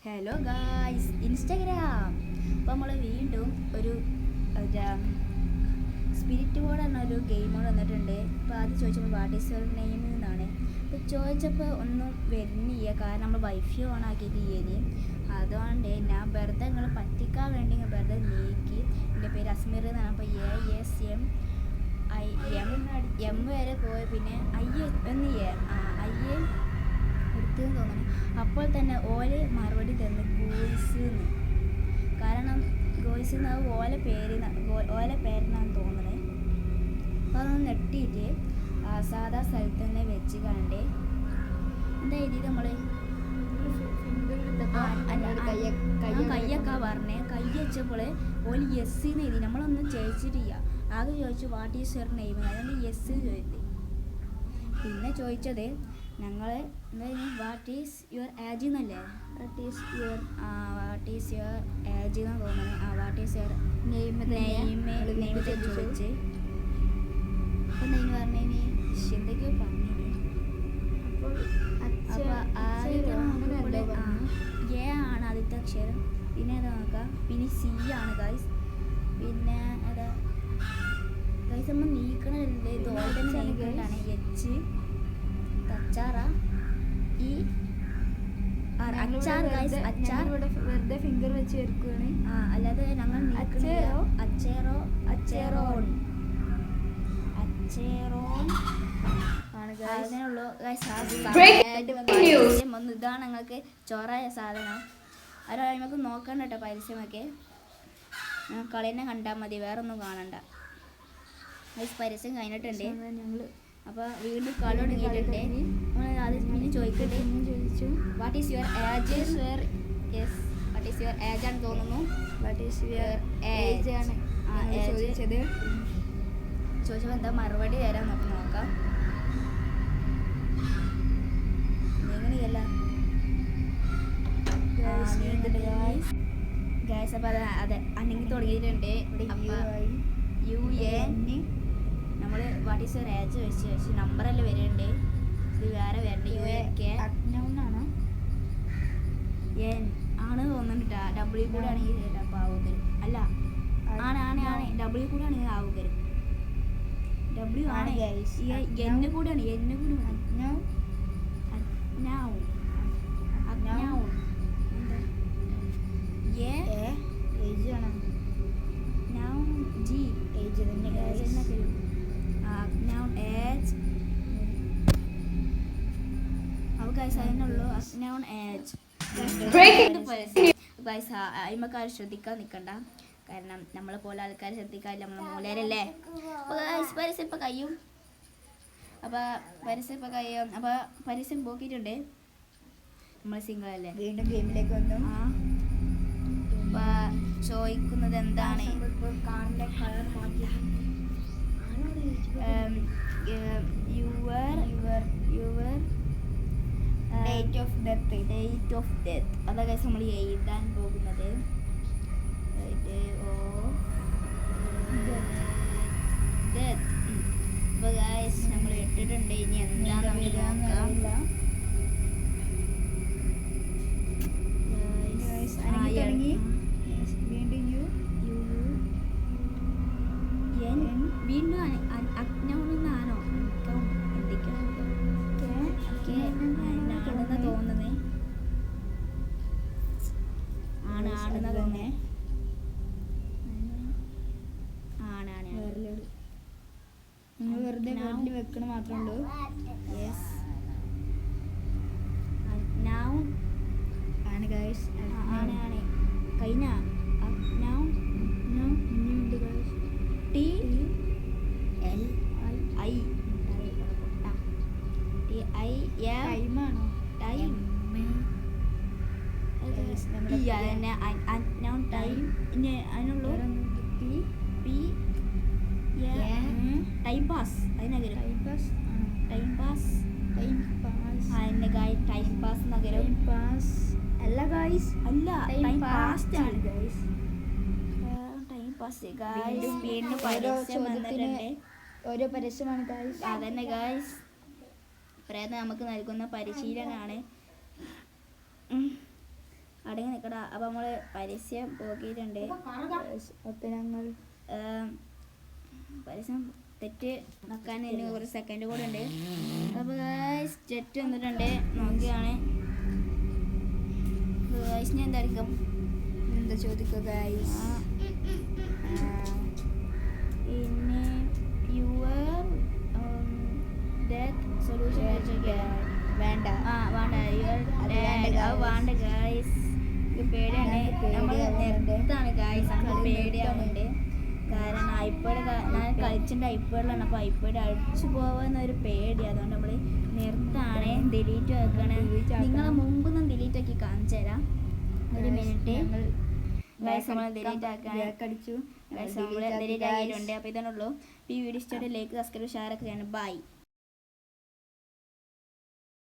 Hello guys, Instagram. അപ്പോൾ നമ്മൾ വീണ്ടും ഒരു സ്പിരിറ്റ് ബോർഡ് എന്നൊരു ഗെയിം മോഡ് വന്നിട്ടുണ്ട്. അപ്പോൾ അത് ചോദിച്ചപ്പോൾ വാട്ട് ഈസ് യുവർ നെയിം എന്നാണ്. അപ്പോൾ ചോദിച്ചപ്പോൾ ഒന്നും വരുന്നില്ല, കാരണം നമ്മൾ വൈഫൈ ഓൺ ആക്കിയിട്ടില്ല. അതുകൊണ്ട് ഞാൻ വെറുതെ നിങ്ങൾ പറ്റിക്കാൻ വേണ്ടി വെറുതെ നീക്കി. എൻ്റെ പേര് അസ്മീർ എന്നാണ്. അപ്പോൾ ASMIM വരെ പോയി, പിന്നെ എടുത്തെന്ന് തോന്നുന്നു. അപ്പോൾ തന്നെ ഓല് മറുപടി തന്നു ഗോയ്സ് എന്ന്. കാരണം ഗോയ്സ് എന്ന് ഓല പേരെന്നാണ് തോന്നുന്നത്. അപ്പോൾ അതൊന്ന് നെട്ടിയിട്ട് സാധാ സ്ഥലത്ത് തന്നെ വെച്ച് കണ്ട് എന്താ എഴുതിയത് നമ്മൾ കയ്യൊക്കെ പറഞ്ഞേ. കൈ വെച്ചപ്പോൾ ഓല് യെസ് എന്ന് എഴുതി. നമ്മളൊന്നും ചോദിച്ചിട്ടില്ല. ആകെ ചോദിച്ചു വാട്ട് ഈസ് യുവർ നെയിം, അതുകൊണ്ട് യെസ് ചോദിച്ചു. പിന്നെ ചോദിച്ചത് ഞങ്ങൾ എന്തായാലും വാട്ട് ഈസ് യുവർ ഏജ് എന്നല്ലേ, വാട്ട് ഈസ് യുവർ ഏജ് എന്നാണ് തോന്നുന്നത്. വാട്ട് ഈസ് യുവർ നെയിം ചോദിച്ച്. അപ്പം എന്താ പറഞ്ഞതിന് എന്തൊക്കെയോ പറഞ്ഞു. അപ്പോൾ എ ആണ് ആദ്യത്തെ അക്ഷരം. പിന്നെ ഏതാ നോക്കാം, പിന്നെ സി ആണ് ഗൈസ്. പിന്നെ ഏതാ ഗൈസ് നമ്മൾ നീക്കണല്ലേ, ഇത് ഓൾറെഡി നീക്കണ്ടാണ്. എച്ച് അച്ചാറ ഈ അച്ചാർ ഗൈസ്. അച്ചാർ വെറുതെ ഫിംഗർ വെച്ച് ചേർക്കുകയാണ്. അല്ലാതെ ഞങ്ങൾ അച്ചേറോൺ അതിനുള്ളൂ ഗൈസ്. ഇതാണ് ഞങ്ങൾക്ക് ചോറായ സാധനം. അത് നമുക്ക് നോക്കണ്ട കേട്ടോ പരസ്യമൊക്കെ. കളിനെ കണ്ടാൽ മതി, വേറെ ഒന്നും കാണണ്ട ഗൈസ്. പരസ്യം കഴിഞ്ഞിട്ടുണ്ട്. ഞങ്ങൾ അപ്പോൾ വീണ്ടും കളി തുടങ്ങിയിട്ടുണ്ട്. ആദ്യം പിന്നെ ചോദിക്കട്ടെ, ചോദിച്ചു what is your age. Yes, what is your age ആണ് തോന്നുന്നു. വാട്ട് ഈസ് യുവർ ഏജ് ആണ് ചോദിച്ചത്. ചോദിച്ചപ്പോൾ എന്താ മറുപടി തരാൻ നമുക്ക് നോക്കാം. എങ്ങനെയല്ല ഗൈസ്. അപ്പോൾ അതെ അനങ്ങി തുടങ്ങിയിട്ടുണ്ട്. നമ്മൾ വാട്ട് ഈസ് യുവർ ഏജ് വെച്ച് നമ്പറല്ലേ വരുന്നുണ്ട്. ഇത് വേറെ വരണ്ട. ആണ് തോന്നുന്നുണ്ട്. ഡബ്ല്യു കൂടെ ആണെങ്കിൽ ആവുകരും. അല്ല ആണ് ഡബ്ല്യു കൂടെ ആണെങ്കിൽ ആവുകരും. ഡബ്ല്യു ആണ്. എന്നെ കൂടെയാണ്. എന്നെ കൂടി അയിമക്കാർ ശ്രദ്ധിക്കാൻ നിൽക്കണ്ട, കാരണം നമ്മളെ പോലെ ആൾക്കാർ ശ്രദ്ധിക്കാറില്ല, നമ്മളെ മൂലരല്ലേ. അപ്പോൾ പരസ്യം ഇപ്പം കഴിയും. അപ്പോൾ പരസ്യം പോക്കിയിട്ടുണ്ട്. നമ്മൾ സിംഗിൾ അല്ലേ. വീണ്ടും ഗെയിമിലേക്ക് വന്നു. അപ്പോൾ ചോദിക്കുന്നത് എന്താണ്, യുവർ ഡേറ്റ് ഓഫ് ഡെത്ത്. അതൊക്കെ നമ്മൾ എഴുതാൻ പോകുന്നത്. അപ്പോൾ ഗൈസ് നമ്മൾ ഇട്ടിട്ടുണ്ട്. ഇനി എന്താണെന്ന് നമുക്ക് നോക്കാം. വീണ്ടും അജ്ഞാണെന്നാണോ എന്തൊക്കെയാണെന്ന് തോന്നുന്നേ. ആണെന്നാ തോന്നേ. നിങ്ങൾ വെറുതെ വീട്ടിൽ വെക്കണ മാത്രമേ ഉള്ളൂ. യെസ്, ആണ് ഗൈസ്. ആണ് കഴിഞ്ഞ ടൈം പാസ്. അതിനകരം ടൈം പാസ് നഗരം. അല്ല ഗൈസ്, അല്ല ടൈം പാസ് ആണ് ഗൈസ്. Time pass guys. വീണ്ടും പരസ്യം വന്നിട്ടുണ്ട്. ഓരോ പരസ്യമാണ് ഗൈസ്. അതന്നെ ഗൈസ്, പ്രേതം നമുക്ക് നൽകുന്ന പരിശീലനമാണ്. അടങ്ങി നിൽക്കടാ. അപ്പോൾ നമ്മൾ പരസ്യം പോക്കിയിട്ടുണ്ട്. അപ്പം ഞങ്ങൾ പരസ്യം തെറ്റ് നോക്കാൻ ഇനി ഒരു സെക്കൻഡ് കൂടെ ഉണ്ട്. അപ്പോൾ ഗൈസ് ജെറ്റ് വന്നിട്ടുണ്ട്, നോക്കിയാണ് ഗൈസിനെ എന്തായിരിക്കും എന്താ ചോദിക്കുക ഗൈസ്? ഇനി യുവർ ഡെത്ത് സൊല്യൂഷൻ വേണ്ട. വേണ്ട വേണ്ട ഗൈസ്. പേടിയാണ്, നമ്മൾ നിർത്താണ് ഗൈസ്. നമുക്ക് പേടിയാവുന്നുണ്ട്. കാരണം ഐപാഡ് ഞാൻ കളിച്ചിട്ടുണ്ട് ഐപാഡിലാണ്. അപ്പോൾ ഐപാഡ് അടിച്ചു പോകുന്നൊരു പേടി. അതുകൊണ്ട് നമ്മൾ നിർത്താണ്, ഡിലീറ്റ് ആക്കുകയാണ്. നിങ്ങൾ മുമ്പൊന്നും ഡിലീറ്റ് ആക്കി കാണിച്ചു തരാം. ഒരു മിനിറ്റ് ഗൈസ്. നമ്മൾ ഡിലീറ്റ് ആക്കുകയാണ്. അടിച്ചു ഗൈസ് നമ്മൾ ഡിലീറ്റ് ആക്കിയിട്ടുണ്ട്. അപ്പോൾ ഇതാണുള്ളൂ. ഈ വീഡിയോ ഇഷ്ടമായിട്ട് ലൈക്ക്, സബ്സ്ക്രൈബ്, ഷെയർ ഒക്കെ ചെയ്യണം. ബൈ.